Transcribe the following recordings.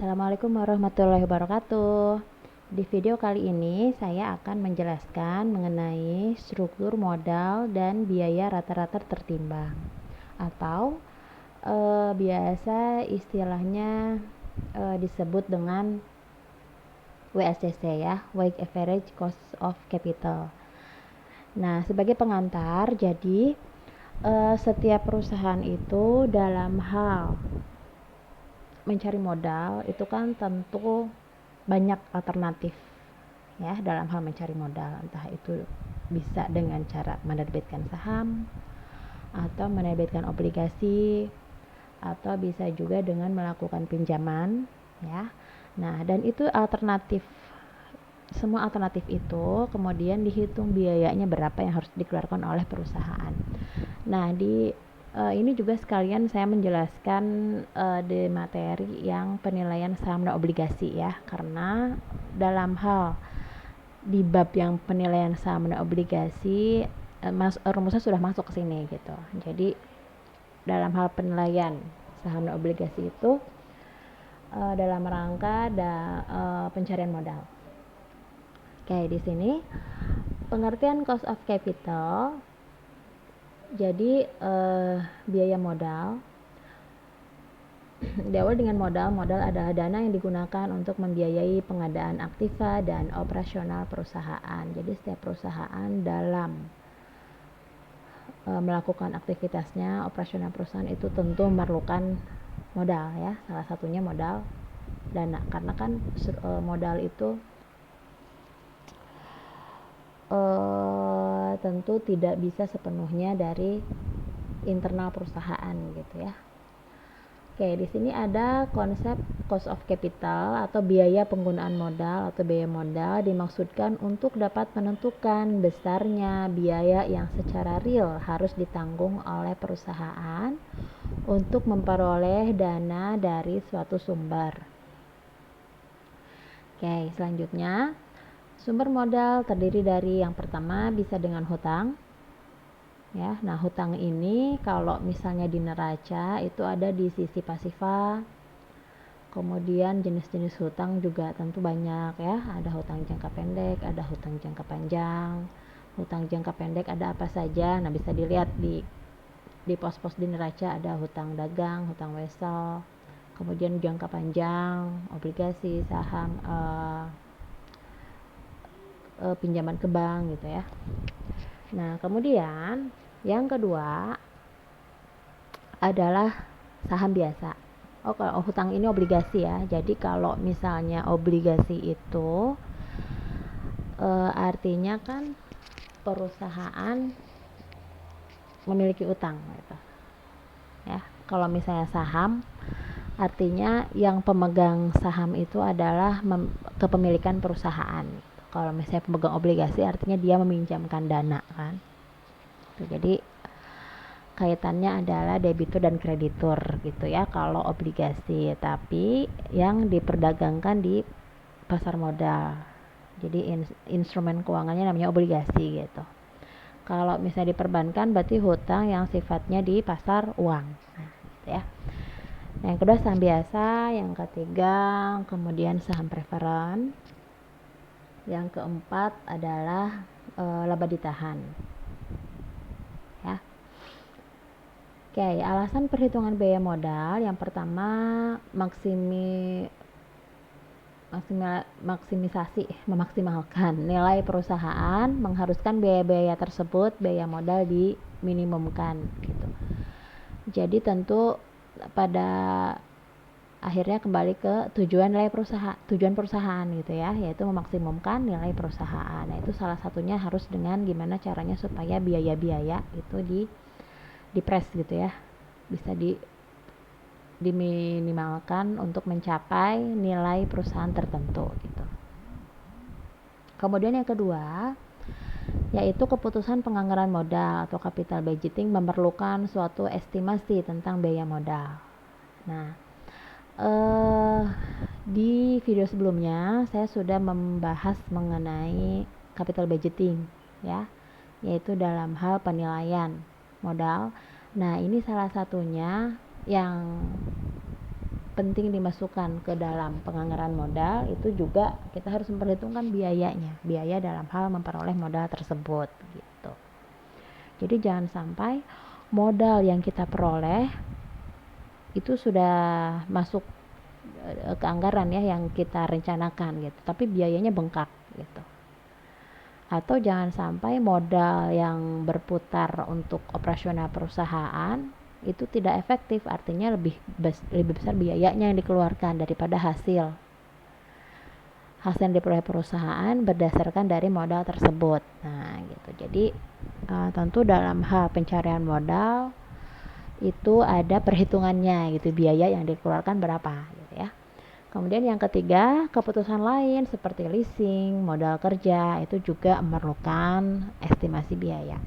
Assalamualaikum warahmatullahi wabarakatuh. Di video kali ini saya akan menjelaskan mengenai struktur modal dan biaya rata-rata tertimbang atau biasa istilahnya disebut dengan WACC ya, Weighted Average Cost of Capital. Nah, sebagai pengantar, jadi setiap perusahaan itu dalam hal mencari modal itu kan tentu banyak alternatif ya dalam hal mencari modal, entah itu bisa dengan cara menerbitkan saham atau menerbitkan obligasi atau bisa juga dengan melakukan pinjaman ya. Nah, dan itu alternatif, semua alternatif itu kemudian dihitung biayanya berapa yang harus dikeluarkan oleh perusahaan. Nah, ini juga sekalian saya menjelaskan di materi yang penilaian saham dan obligasi ya, karena dalam hal di bab yang penilaian saham dan obligasi rumusnya sudah masuk ke sini gitu. Jadi dalam hal penilaian saham dan obligasi itu dalam rangka pencarian modal. Oke, di sini pengertian cost of capital. Jadi biaya modal diawali dengan modal adalah dana yang digunakan untuk membiayai pengadaan aktiva dan operasional perusahaan. Jadi setiap perusahaan dalam melakukan aktivitasnya, operasional perusahaan itu tentu memerlukan modal ya, salah satunya modal dana, karena kan modal itu tentu tidak bisa sepenuhnya dari internal perusahaan gitu ya. Oke, di sini ada konsep cost of capital atau biaya penggunaan modal atau biaya modal dimaksudkan untuk dapat menentukan besarnya biaya yang secara real harus ditanggung oleh perusahaan untuk memperoleh dana dari suatu sumber. Oke, selanjutnya sumber modal terdiri dari yang pertama bisa dengan hutang ya. Nah, hutang ini kalau misalnya di neraca itu ada di sisi pasifa. Kemudian jenis-jenis hutang juga tentu banyak ya. Ada hutang jangka pendek, ada hutang jangka panjang. Hutang jangka pendek ada apa saja? Nah, bisa dilihat di pos-pos di neraca, ada hutang dagang, hutang wesel. Kemudian jangka panjang, obligasi, saham, pinjaman ke bank gitu ya. Nah, kemudian yang kedua adalah saham biasa. Kalau hutang ini obligasi ya. Jadi kalau misalnya obligasi itu artinya kan perusahaan memiliki utang gitu. Ya, kalau misalnya saham artinya yang pemegang saham itu adalah kepemilikan perusahaan. Kalau misalnya pemegang obligasi artinya dia meminjamkan dana kan. Jadi kaitannya adalah debitur dan kreditur gitu ya kalau obligasi, tapi yang diperdagangkan di pasar modal. Jadi instrumen keuangannya namanya obligasi gitu. Kalau misalnya diperbankan berarti hutang yang sifatnya di pasar uang. Nah, gitu ya. Yang kedua saham biasa, yang ketiga kemudian saham preferen. Yang keempat adalah laba ditahan. Ya. Oke, alasan perhitungan biaya modal yang pertama memaksimalkan nilai perusahaan, mengharuskan biaya-biaya tersebut, biaya modal diminimumkan gitu. Jadi tentu pada akhirnya kembali ke tujuan perusahaan gitu ya, yaitu memaksimumkan nilai perusahaan. Nah, itu salah satunya harus dengan gimana caranya supaya biaya-biaya itu dipres gitu ya, bisa diminimalkan untuk mencapai nilai perusahaan tertentu gitu. Kemudian yang kedua yaitu keputusan penganggaran modal atau capital budgeting memerlukan suatu estimasi tentang biaya modal. Nah, di video sebelumnya saya sudah membahas mengenai capital budgeting ya, yaitu dalam hal penilaian modal. Nah, ini salah satunya yang penting dimasukkan ke dalam penganggaran modal, itu juga kita harus memperhitungkan biayanya, biaya dalam hal memperoleh modal tersebut gitu. Jadi jangan sampai modal yang kita peroleh itu sudah masuk ke anggaran ya yang kita rencanakan gitu, tapi biayanya bengkak gitu. Atau jangan sampai modal yang berputar untuk operasional perusahaan itu tidak efektif, artinya lebih besar biayanya yang dikeluarkan daripada hasil yang diperoleh perusahaan berdasarkan dari modal tersebut. Nah gitu. Jadi tentu dalam hal pencarian modal itu ada perhitungannya gitu, biaya yang dikeluarkan berapa gitu ya. Kemudian yang ketiga, keputusan lain seperti leasing, modal kerja itu juga memerlukan estimasi biaya.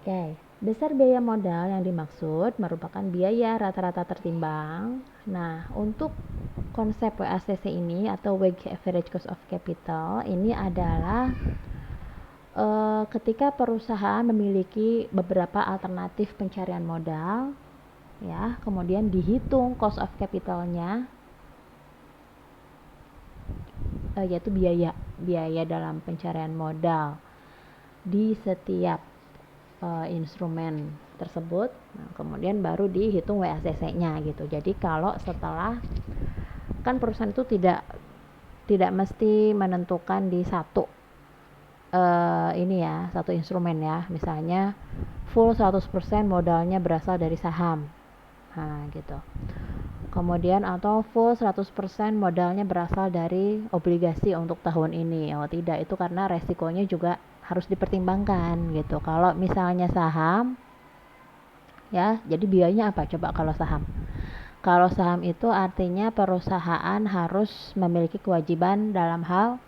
Oke, besar biaya modal yang dimaksud merupakan biaya rata-rata tertimbang. Nah, untuk konsep WACC ini atau Weighted Average Cost of Capital ini adalah ketika perusahaan memiliki beberapa alternatif pencarian modal, ya, kemudian dihitung cost of capitalnya, yaitu biaya dalam pencarian modal di setiap instrumen tersebut. Nah, kemudian baru dihitung WACC-nya gitu. Jadi kalau setelah, kan perusahaan itu tidak mesti menentukan di satu satu instrumen ya. Misalnya full 100% modalnya berasal dari saham. Nah, gitu. Kemudian atau full 100% modalnya berasal dari obligasi untuk tahun ini. Oh, tidak, itu karena resikonya juga harus dipertimbangkan gitu. Kalau misalnya saham ya, jadi biayanya apa coba kalau saham? Kalau saham itu artinya perusahaan harus memiliki kewajiban dalam hal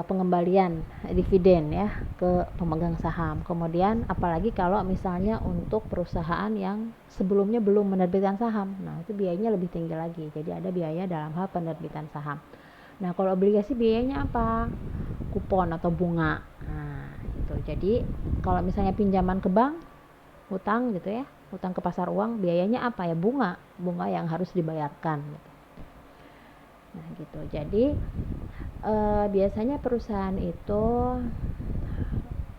pengembalian dividen ya ke pemegang saham. Kemudian apalagi kalau misalnya untuk perusahaan yang sebelumnya belum menerbitkan saham, nah itu biayanya lebih tinggi lagi. Jadi ada biaya dalam hal penerbitan saham. Nah kalau obligasi biayanya apa? Kupon atau bunga. Nah itu. Jadi kalau misalnya pinjaman ke bank, hutang gitu ya, hutang ke pasar uang, biayanya apa ya? Bunga yang harus dibayarkan gitu. Nah gitu. Jadi biasanya perusahaan itu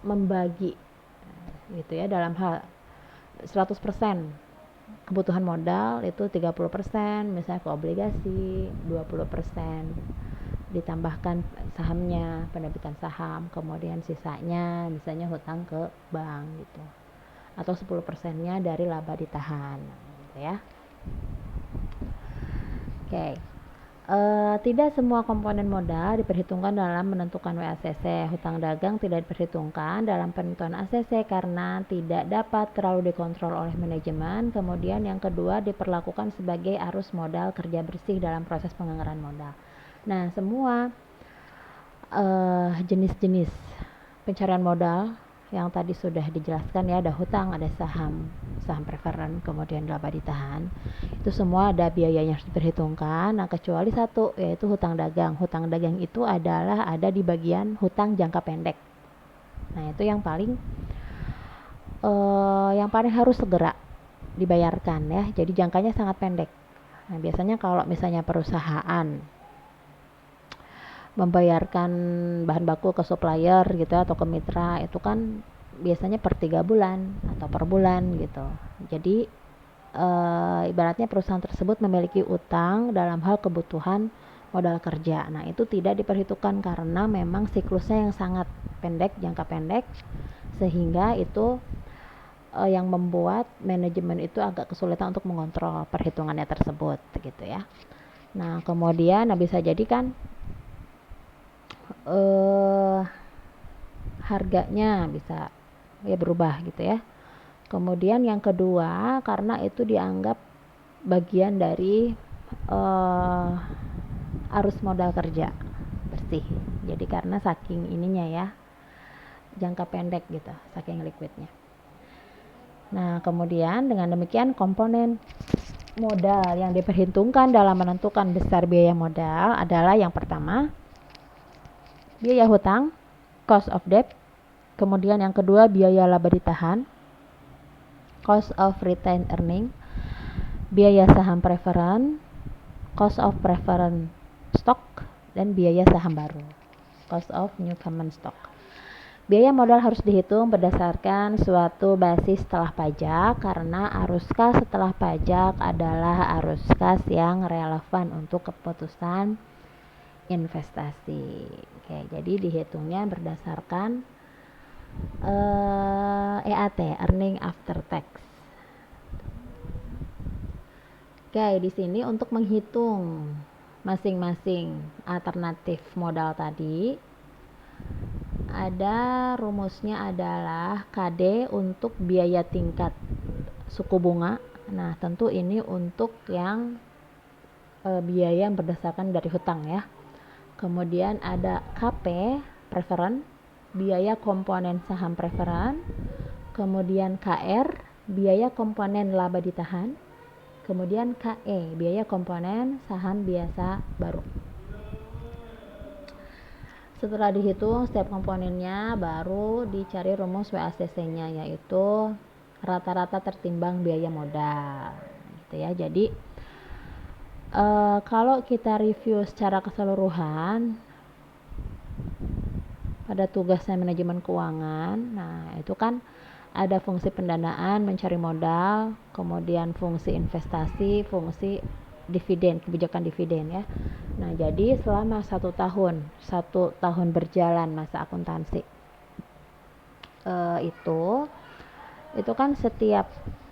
membagi gitu ya dalam hal 100% kebutuhan modal itu 30% misalnya ke obligasi, 20% ditambahkan sahamnya, penerbitan saham, kemudian sisanya misalnya hutang ke bank gitu. Atau 10%-nya dari laba ditahan gitu ya. Oke. Tidak semua komponen modal diperhitungkan dalam menentukan WACC. Hutang dagang tidak diperhitungkan dalam penentuan ACC karena tidak dapat terlalu dikontrol oleh manajemen. Kemudian yang kedua, diperlakukan sebagai arus modal kerja bersih dalam proses penganggaran modal. Nah, semua jenis-jenis pencarian modal yang tadi sudah dijelaskan ya, ada hutang, ada saham preferen, kemudian laba ditahan, itu semua ada biayanya harus diperhitungkan. Nah kecuali satu, yaitu hutang dagang. Hutang dagang itu adalah ada di bagian hutang jangka pendek. Nah itu yang paling harus segera dibayarkan ya, jadi jangkanya sangat pendek. Nah biasanya kalau misalnya perusahaan membayarkan bahan baku ke supplier gitu atau ke mitra, itu kan biasanya per 3 bulan atau per bulan gitu. Jadi ibaratnya perusahaan tersebut memiliki utang dalam hal kebutuhan modal kerja. Nah itu tidak diperhitungkan karena memang siklusnya yang sangat pendek, jangka pendek, sehingga itu yang membuat manajemen itu agak kesulitan untuk mengontrol perhitungannya tersebut gitu ya. Nah kemudian bisa jadi kan harganya bisa ya berubah gitu ya. Kemudian yang kedua, karena itu dianggap bagian dari arus modal kerja bersih. Jadi karena saking ininya ya, jangka pendek gitu, saking liquidnya. Nah kemudian dengan demikian komponen modal yang diperhitungkan dalam menentukan besar biaya modal adalah yang pertama, biaya hutang, cost of debt. Kemudian yang kedua, biaya laba ditahan. cost of retained earning, biaya saham preferred, cost of preferred stock, dan biaya saham baru, cost of new common stock. Biaya modal harus dihitung berdasarkan suatu basis setelah pajak karena arus kas setelah pajak adalah arus kas yang relevan untuk keputusan investasi. Oke, jadi dihitungnya berdasarkan EAT, earning after tax. Oke, di sini untuk menghitung masing-masing alternatif modal tadi, ada rumusnya adalah KD untuk biaya tingkat suku bunga. Nah, tentu ini untuk yang biaya yang berdasarkan dari hutang ya. Kemudian ada KP, preferred, biaya komponen saham preferred. Kemudian KR, biaya komponen laba ditahan. Kemudian KE, biaya komponen saham biasa baru. Setelah dihitung setiap komponennya, baru dicari rumus WACC-nya, yaitu rata-rata tertimbang biaya modal gitu ya. Jadi kalau kita review secara keseluruhan pada tugasnya manajemen keuangan, nah itu kan ada fungsi pendanaan, mencari modal, kemudian fungsi investasi, fungsi dividen, kebijakan dividen ya. Nah, jadi selama 1 tahun berjalan masa akuntansi itu kan setiap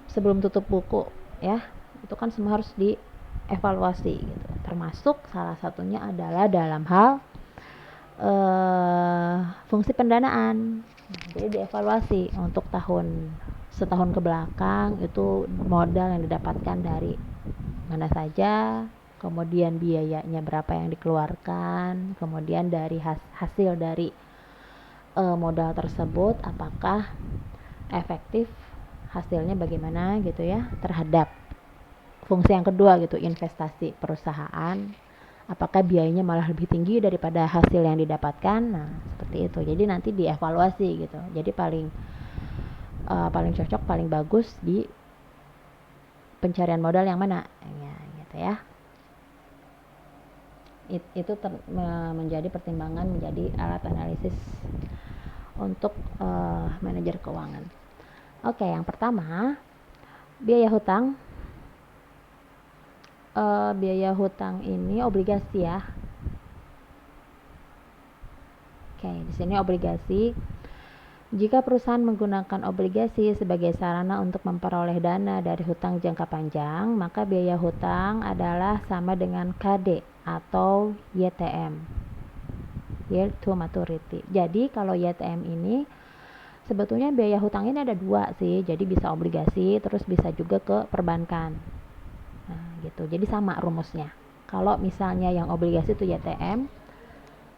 sebelum tutup buku ya, itu kan semua harus dievaluasi gitu. Termasuk salah satunya adalah dalam hal fungsi pendanaan. Jadi dievaluasi untuk setahun ke belakang itu modal yang didapatkan dari mana saja, kemudian biayanya berapa yang dikeluarkan, kemudian dari hasil dari modal tersebut apakah efektif, hasilnya bagaimana gitu ya, terhadap fungsi yang kedua gitu, investasi perusahaan, apakah biayanya malah lebih tinggi daripada hasil yang didapatkan. Nah, seperti itu. Jadi nanti dievaluasi gitu. Jadi paling cocok, paling bagus di pencarian modal yang mana ya, gitu ya. Itu menjadi pertimbangan, menjadi alat analisis untuk manajer keuangan. Oke, yang pertama biaya hutang. Biaya hutang ini obligasi ya. Oke, di sini obligasi. Jika perusahaan menggunakan obligasi sebagai sarana untuk memperoleh dana dari hutang jangka panjang, maka biaya hutang adalah sama dengan KD atau YTM, Yield to Maturity. Jadi kalau YTM ini sebetulnya biaya hutang ini ada dua sih, jadi bisa obligasi, terus bisa juga ke perbankan. Nah, gitu. Jadi sama rumusnya. Kalau misalnya yang obligasi itu YTM,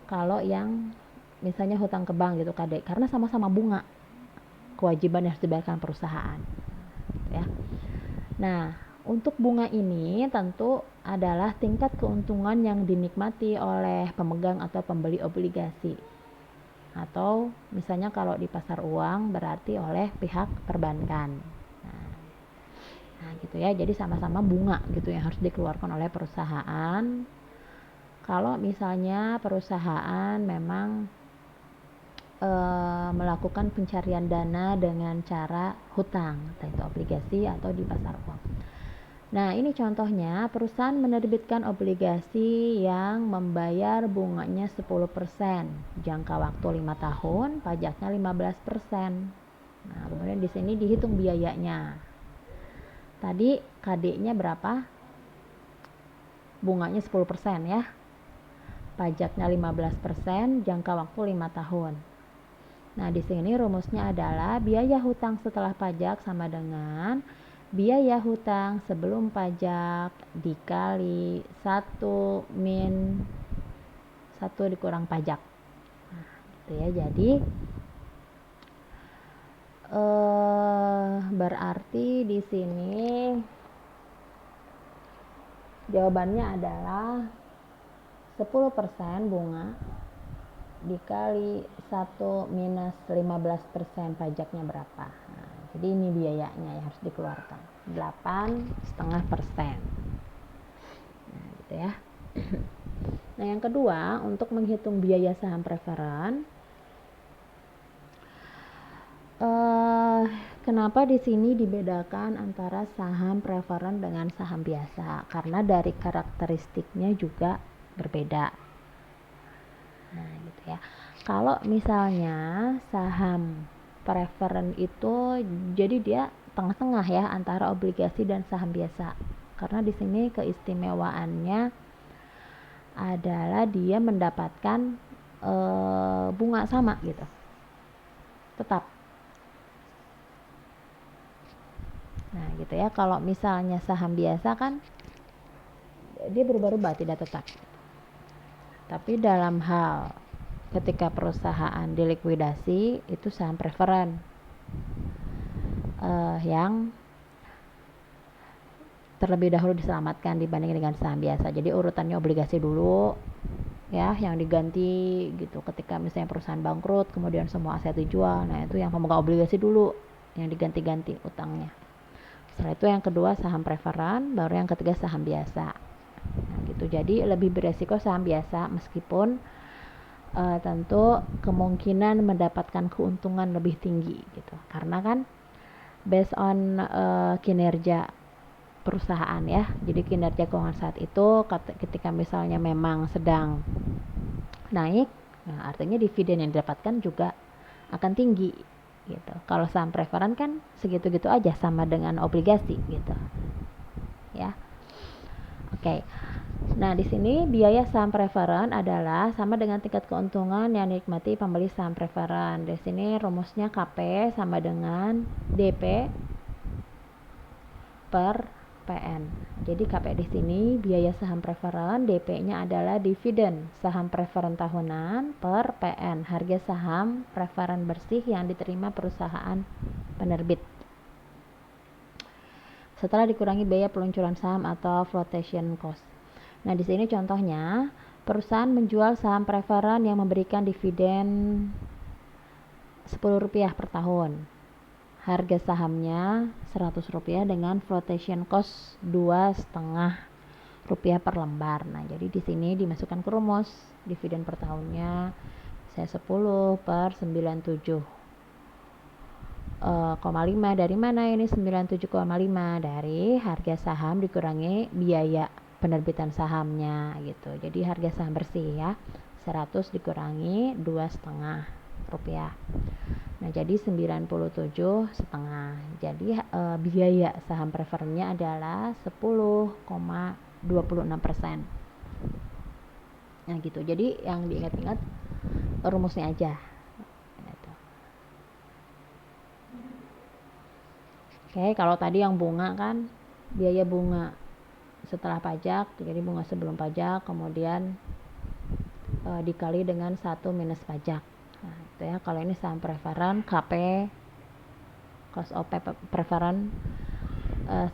kalau yang misalnya hutang ke bank gitu KD, karena sama-sama bunga, kewajiban yang harus dibayarkan perusahaan ya. Nah, untuk bunga ini tentu adalah tingkat keuntungan yang dinikmati oleh pemegang atau pembeli obligasi, atau misalnya kalau di pasar uang berarti oleh pihak perbankan. Nah gitu ya, jadi sama-sama bunga gitu yang harus dikeluarkan oleh perusahaan. Kalau misalnya perusahaan memang melakukan pencarian dana dengan cara hutang, entah itu obligasi atau di pasar uang. Nah, ini contohnya perusahaan menerbitkan obligasi yang membayar bunganya 10%, jangka waktu 5 tahun, pajaknya 15%. Nah, kemudian di sini dihitung biayanya. Tadi KD-nya berapa? Bunganya 10% ya. Pajaknya 15%, jangka waktu 5 tahun. Nah, di sini rumusnya adalah biaya hutang setelah pajak sama dengan biaya hutang sebelum pajak dikali 1 min 1 dikurang pajak. Nah, gitu ya. Jadi berarti di sini jawabannya adalah 10% bunga dikali 1 minus 15% pajaknya berapa. Nah, Jadi ini biayanya yang harus dikeluarkan 8,5%. Nah, gitu ya. Nah, yang kedua, untuk menghitung biaya saham preferen, kenapa di sini dibedakan antara saham preferen dengan saham biasa? Karena dari karakteristiknya juga berbeda. Nah, gitu ya. Kalau misalnya saham preferen itu jadi dia tengah-tengah ya antara obligasi dan saham biasa. Karena di sini keistimewaannya adalah dia mendapatkan bunga sama gitu. Tetap. Nah, gitu ya. Kalau misalnya saham biasa kan dia berubah-ubah, tidak tetap. Tapi dalam hal ketika perusahaan dilikuidasi, itu saham preferen yang terlebih dahulu diselamatkan dibanding dengan saham biasa. Jadi urutannya obligasi dulu ya, yang diganti gitu ketika misalnya perusahaan bangkrut, kemudian semua aset dijual. Nah, itu yang pemegang obligasi dulu yang diganti-ganti utangnya. Setelah itu yang kedua saham preferen, baru yang ketiga saham biasa. Nah, gitu. Jadi lebih beresiko saham biasa, meskipun tentu kemungkinan mendapatkan keuntungan lebih tinggi gitu. Karena kan based on kinerja perusahaan ya. Jadi kinerja keuangan saat itu ketika misalnya memang sedang naik, nah artinya dividen yang didapatkan juga akan tinggi gitu. Kalau saham preferen kan segitu-gitu aja, sama dengan obligasi gitu. Ya. Oke. Nah, di sini biaya saham preferen adalah sama dengan tingkat keuntungan yang dinikmati pembeli saham preferen. Di sini rumusnya KP sama dengan DP per PN. Jadi KP di sini biaya saham preferen, DP-nya adalah dividen saham preferen tahunan per PN, harga saham preferen bersih yang diterima perusahaan penerbit. Setelah dikurangi biaya peluncuran saham atau flotation cost. Nah, di sini contohnya perusahaan menjual saham preferen yang memberikan dividen Rp10 per tahun. Harga sahamnya Rp100 dengan flotation cost Rp2,5 per lembar. Nah, jadi di sini dimasukkan ke rumus dividen per tahunnya saya 10 per 97,5. Dari mana ini 97,5? Dari harga saham dikurangi biaya penerbitan sahamnya gitu. Jadi harga saham bersih ya 100 dikurangi Rp2,5. Nah, jadi 97,5. Jadi biaya saham preferennya adalah 10,26%. Nah, gitu. Jadi yang diingat-ingat rumusnya aja. Gitu. Oke, kalau tadi yang bunga kan biaya bunga setelah pajak, jadi bunga sebelum pajak, kemudian dikali dengan 1 minus pajak. Nah, itu ya. Kalau ini saham preferen, KP cost of preferen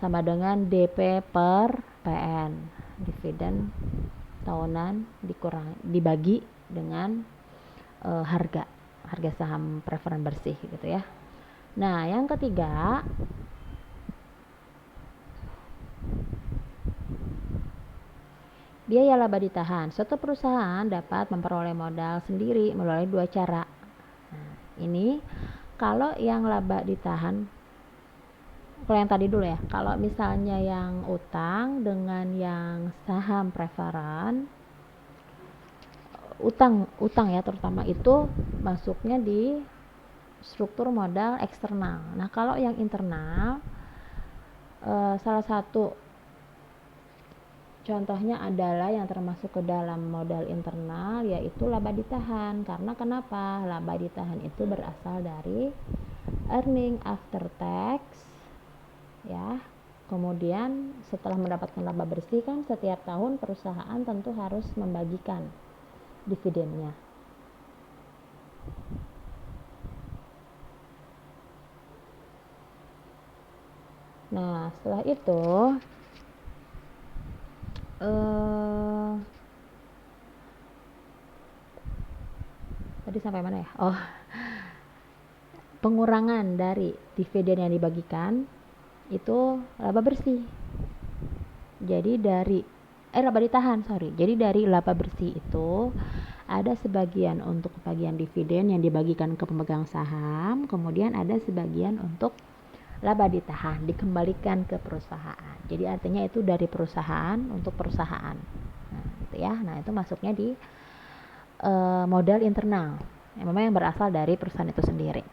sama dengan DP per PN, dividen tahunan dibagi dengan harga saham preferen bersih gitu ya. Nah, yang ketiga biaya laba ditahan. Suatu perusahaan dapat memperoleh modal sendiri melalui dua cara. Nah, ini kalau yang laba ditahan, kalau yang tadi dulu ya, kalau misalnya yang utang dengan yang saham preferen, utang ya terutama itu masuknya di struktur modal eksternal. Nah, kalau yang internal, salah satu contohnya adalah yang termasuk ke dalam modal internal, yaitu laba ditahan. Karena kenapa? Laba ditahan itu berasal dari earning after tax ya. Kemudian setelah mendapatkan laba bersih kan setiap tahun perusahaan tentu harus membagikan dividennya. Nah, setelah itu tadi sampai mana ya? pengurangan dari dividen yang dibagikan itu laba bersih. Jadi dari laba ditahan, Jadi dari laba bersih itu ada sebagian untuk bagian dividen yang dibagikan ke pemegang saham, kemudian ada sebagian untuk laba ditahan dikembalikan ke perusahaan. Jadi artinya itu dari perusahaan untuk perusahaan. Nah, gitu ya. Nah, itu masuknya di modal internal. Memang yang berasal dari perusahaan itu sendiri.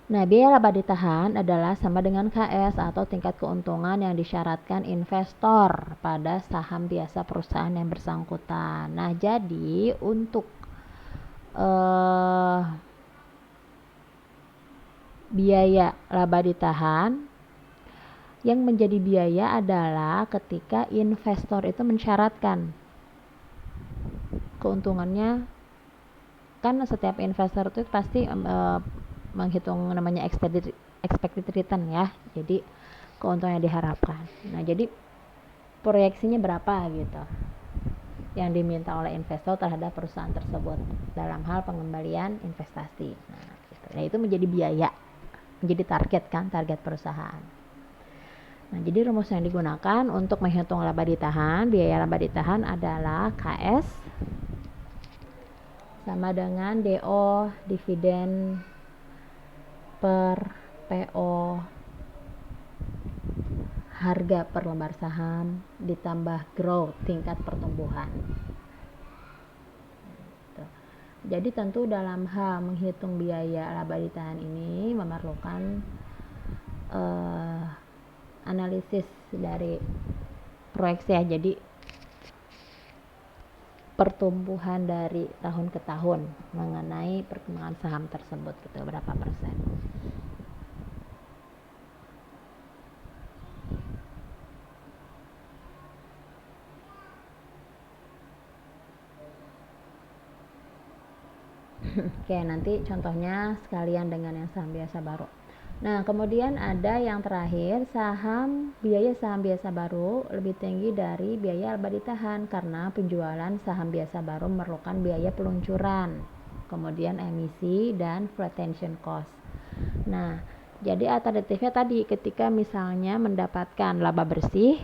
Nah, biaya laba ditahan adalah sama dengan KS atau tingkat keuntungan yang disyaratkan investor pada saham biasa perusahaan yang bersangkutan. Nah, jadi untuk biaya laba ditahan yang menjadi biaya adalah ketika investor itu mensyaratkan keuntungannya. Kan setiap investor itu pasti menghitung namanya expected return ya, jadi keuntungan yang diharapkan. Nah, jadi proyeksinya berapa gitu yang diminta oleh investor terhadap perusahaan tersebut dalam hal pengembalian investasi. Nah, gitu. Nah, itu menjadi biaya, menjadi target perusahaan. Nah, jadi rumus yang digunakan untuk menghitung laba ditahan, biaya laba ditahan adalah KS sama dengan DO dividen per PO harga per lembar saham ditambah growth tingkat pertumbuhan. Jadi tentu dalam hal menghitung biaya laba ditahan ini memerlukan analisis dari proyeksi ya. Jadi pertumbuhan dari tahun ke tahun mengenai perkembangan saham tersebut gitu, berapa persen. Oke, nanti contohnya sekalian dengan yang saham biasa baru. Nah, kemudian ada yang terakhir, biaya saham biasa baru lebih tinggi dari biaya laba ditahan karena penjualan saham biasa baru memerlukan biaya peluncuran, kemudian emisi dan flotation cost. Nah, jadi alternatifnya tadi ketika misalnya mendapatkan laba bersih,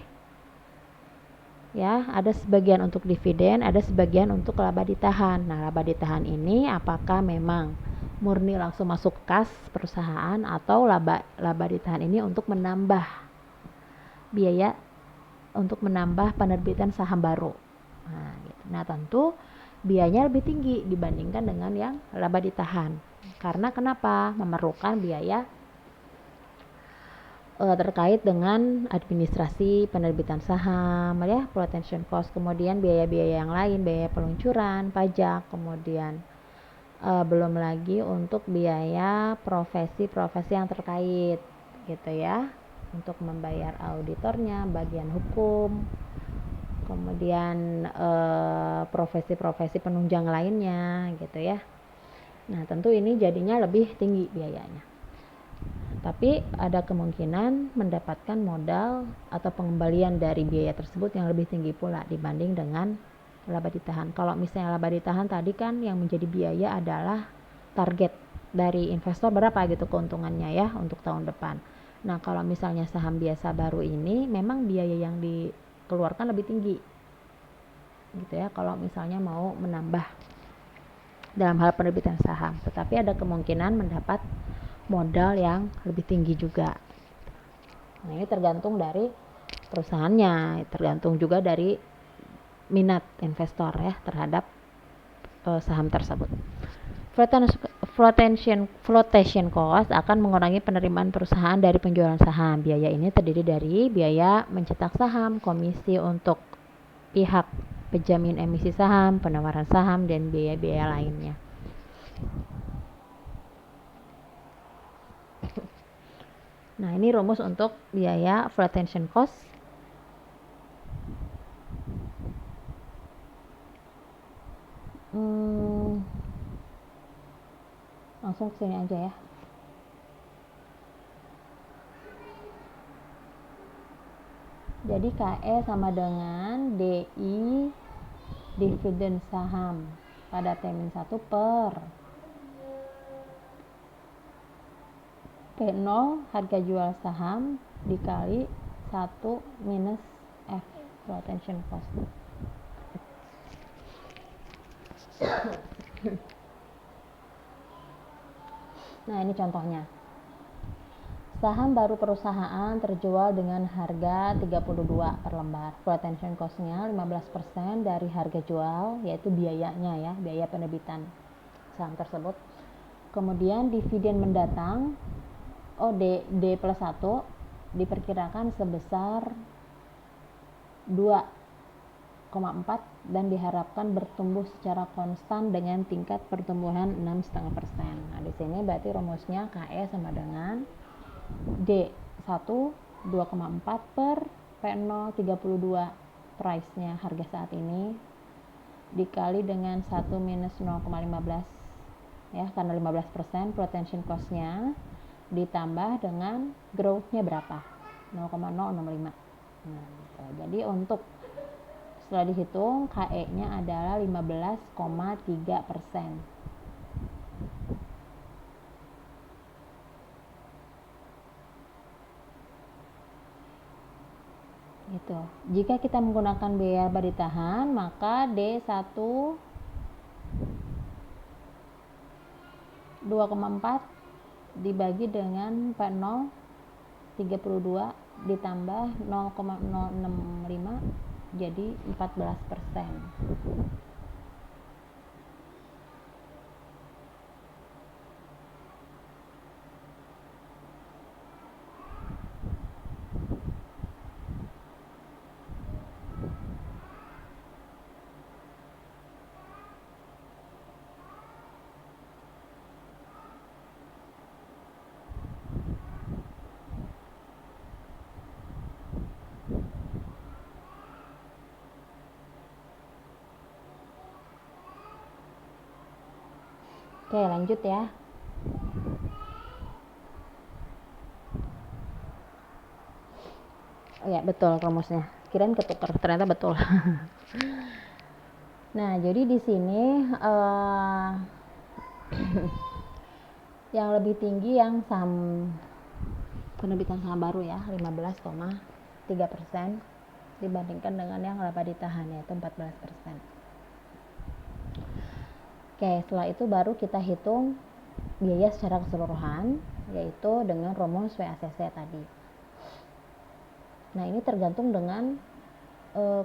ya, ada sebagian untuk dividen, ada sebagian untuk laba ditahan. Nah, laba ditahan ini apakah memang murni langsung masuk kas perusahaan atau laba ditahan ini untuk menambah biaya untuk menambah penerbitan saham baru. Nah, gitu. Nah, tentu biayanya lebih tinggi dibandingkan dengan yang laba ditahan. Karena kenapa? Memerlukan biaya terkait dengan administrasi penerbitan saham ya, flotation cost, kemudian biaya-biaya yang lain, biaya peluncuran, pajak, kemudian belum lagi untuk biaya profesi-profesi yang terkait gitu ya, untuk membayar auditornya, bagian hukum, kemudian profesi-profesi penunjang lainnya gitu ya. Nah, tentu ini jadinya lebih tinggi biayanya. Tapi ada kemungkinan mendapatkan modal atau pengembalian dari biaya tersebut yang lebih tinggi pula dibanding dengan laba ditahan. Kalau misalnya laba ditahan tadi kan yang menjadi biaya adalah target dari investor berapa gitu keuntungannya ya untuk tahun depan. Nah, kalau misalnya saham biasa baru ini memang biaya yang dikeluarkan lebih tinggi gitu ya kalau misalnya mau menambah dalam hal penerbitan saham, tetapi ada kemungkinan mendapat modal yang lebih tinggi juga. Nah, ini tergantung dari perusahaannya, tergantung juga dari minat investor ya terhadap saham tersebut. Flotation cost akan mengurangi penerimaan perusahaan dari penjualan saham. Biaya ini terdiri dari biaya mencetak saham, komisi untuk pihak penjamin emisi saham, penawaran saham, dan biaya-biaya lainnya. Nah, ini rumus untuk biaya flotation cost. Langsung ke sini aja ya. Jadi KE sama dengan DI dividen saham pada T-1 per P0 harga jual saham dikali 1 minus F retention cost. Nah, ini contohnya. Saham baru perusahaan terjual dengan harga 32 per lembar. Retention cost-nya 15% dari harga jual, yaitu biayanya ya, biaya penerbitan saham tersebut. Kemudian dividen mendatang D plus 1 diperkirakan sebesar 2,4 dan diharapkan bertumbuh secara konstan dengan tingkat pertumbuhan 6,5%. Nah, di sini berarti rumusnya KE sama dengan D1 2,4 per P0 32 price-nya harga saat ini dikali dengan 1 minus 0,15 ya, karena 15% retention cost-nya ditambah dengan growth-nya berapa? 0,065. Nah, gitu. Jadi untuk setelah dihitung KE-nya adalah 15,3%. Gitu. Jika kita menggunakan biaya laba ditahan, maka D1 2,4 dibagi dengan P0 32 ditambah 0,065 jadi 14%. Oke, lanjut ya. Oh ya, betul rumusnya. Kirain ketukar, ternyata betul. Nah, jadi di sini yang lebih tinggi yang saham penerbitan saham baru ya, 15,3% dibandingkan dengan yang laba ditahan yaitu 14%. Oke, setelah itu baru kita hitung biaya secara keseluruhan, yaitu dengan rumus WACC tadi. Nah, ini tergantung dengan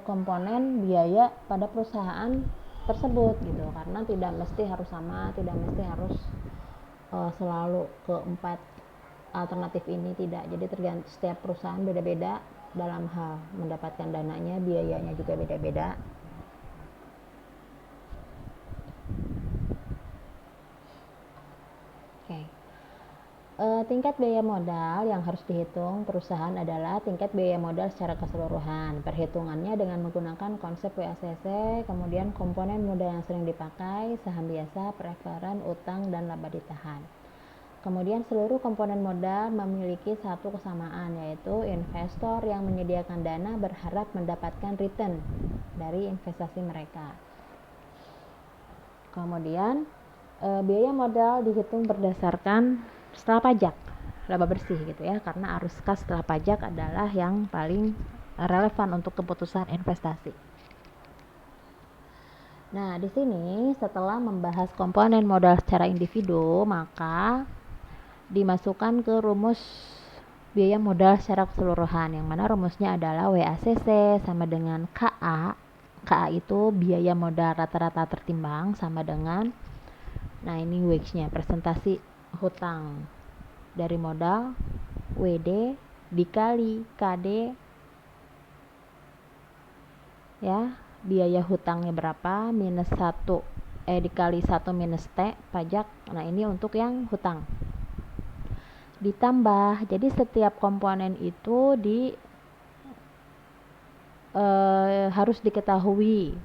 komponen biaya pada perusahaan tersebut gitu, karena tidak mesti harus sama, tidak mesti harus selalu keempat alternatif ini, tidak. Jadi tergantung, setiap perusahaan beda-beda dalam hal mendapatkan dananya, biayanya juga beda-beda. Tingkat biaya modal yang harus dihitung perusahaan adalah tingkat biaya modal secara keseluruhan. Perhitungannya dengan menggunakan konsep WACC, kemudian komponen modal yang sering dipakai, saham biasa, preferen, utang, dan laba ditahan. Kemudian seluruh komponen modal memiliki satu kesamaan, yaitu investor yang menyediakan dana berharap mendapatkan return dari investasi mereka. Kemudian biaya modal dihitung berdasarkan setelah pajak, laba bersih gitu ya, karena arus kas setelah pajak adalah yang paling relevan untuk keputusan investasi. Nah, di sini setelah membahas komponen modal secara individu, maka dimasukkan ke rumus biaya modal secara keseluruhan, yang mana rumusnya adalah WACC sama dengan KA. KA itu biaya modal rata-rata tertimbang sama dengan, nah ini WACC-nya, presentasi hutang dari modal WD dikali KD ya, biaya hutangnya berapa minus 1 dikali 1 minus T pajak. Nah, ini untuk yang hutang. Ditambah, jadi setiap komponen itu harus diketahui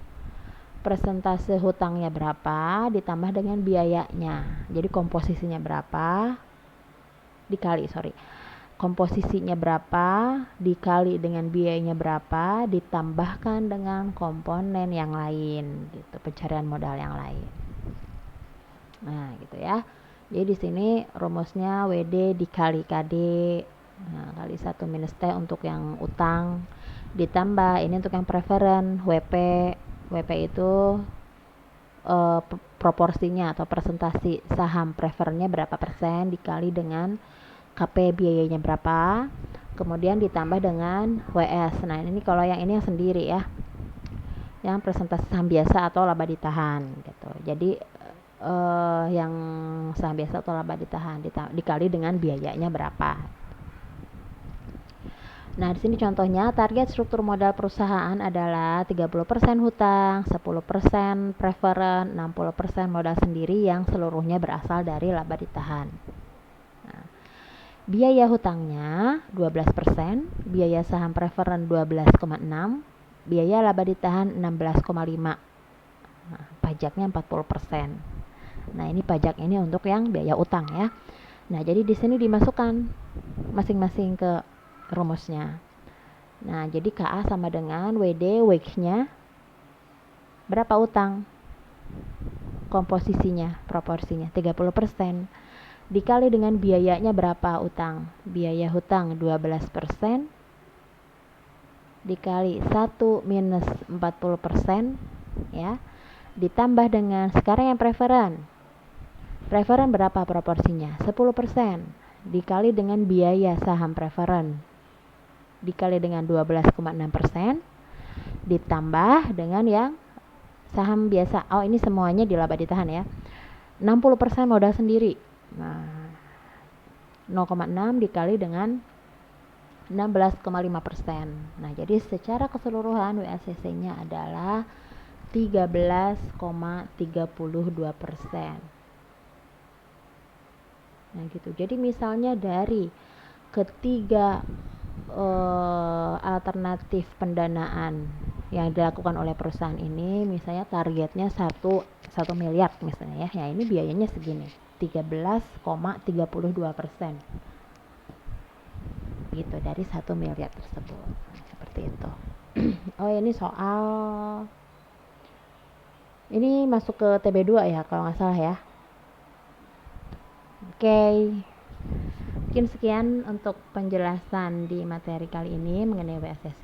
persentase hutangnya berapa ditambah dengan biayanya. Jadi komposisinya berapa komposisinya berapa dikali dengan biayanya berapa ditambahkan dengan komponen yang lain gitu, pencarian modal yang lain. Nah, gitu ya. Jadi di sini rumusnya WD dikali KD, nah, kali 1 minus T untuk yang utang, ditambah ini untuk yang preferen WP. WP itu proporsinya atau presentasi saham preferennya berapa persen dikali dengan KP biayanya berapa, kemudian ditambah dengan WS. Nah ini kalau yang ini yang sendiri ya, yang presentasi saham biasa atau laba ditahan gitu. Jadi yang saham biasa atau laba ditahan dikali dengan biayanya berapa. Nah, di sini contohnya target struktur modal perusahaan adalah 30% hutang, 10% preferen, 60% modal sendiri yang seluruhnya berasal dari laba ditahan. Nah, biaya hutangnya 12%, biaya saham preferen 12,6, biaya laba ditahan 16,5. Nah, pajaknya 40%. Nah, ini pajak ini untuk yang biaya utang ya. Nah, jadi di sini dimasukkan masing-masing ke rumusnya. Nah, jadi KA sama dengan WD, WACE-nya berapa utang? Komposisinya, proporsinya 30%. Dikali dengan biayanya berapa utang? Biaya hutang 12% dikali 1 minus 40% ya. Ditambah dengan sekarang yang preferen. Preferen berapa proporsinya? 10% dikali dengan biaya saham preferen dikali dengan 12,6% ditambah dengan yang saham biasa. Oh, ini semuanya di laba ditahan ya. 60% modal sendiri. Nah, 0,6 dikali dengan 16,5%. Nah, jadi secara keseluruhan WACC-nya adalah 13,32%. Nah, gitu. Jadi misalnya dari ketiga alternatif pendanaan yang dilakukan oleh perusahaan ini, misalnya targetnya 1 miliar misalnya ya. Ya, ini biayanya segini, 13,32%. Gitu dari 1 miliar tersebut. Nah, seperti itu. Oh, ini soal ini masuk ke TB2 ya kalau nggak salah ya. Oke. Mungkin sekian untuk penjelasan di materi kali ini mengenai WACC.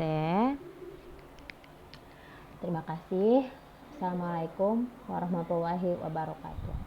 Terima kasih. Assalamualaikum warahmatullahi wabarakatuh.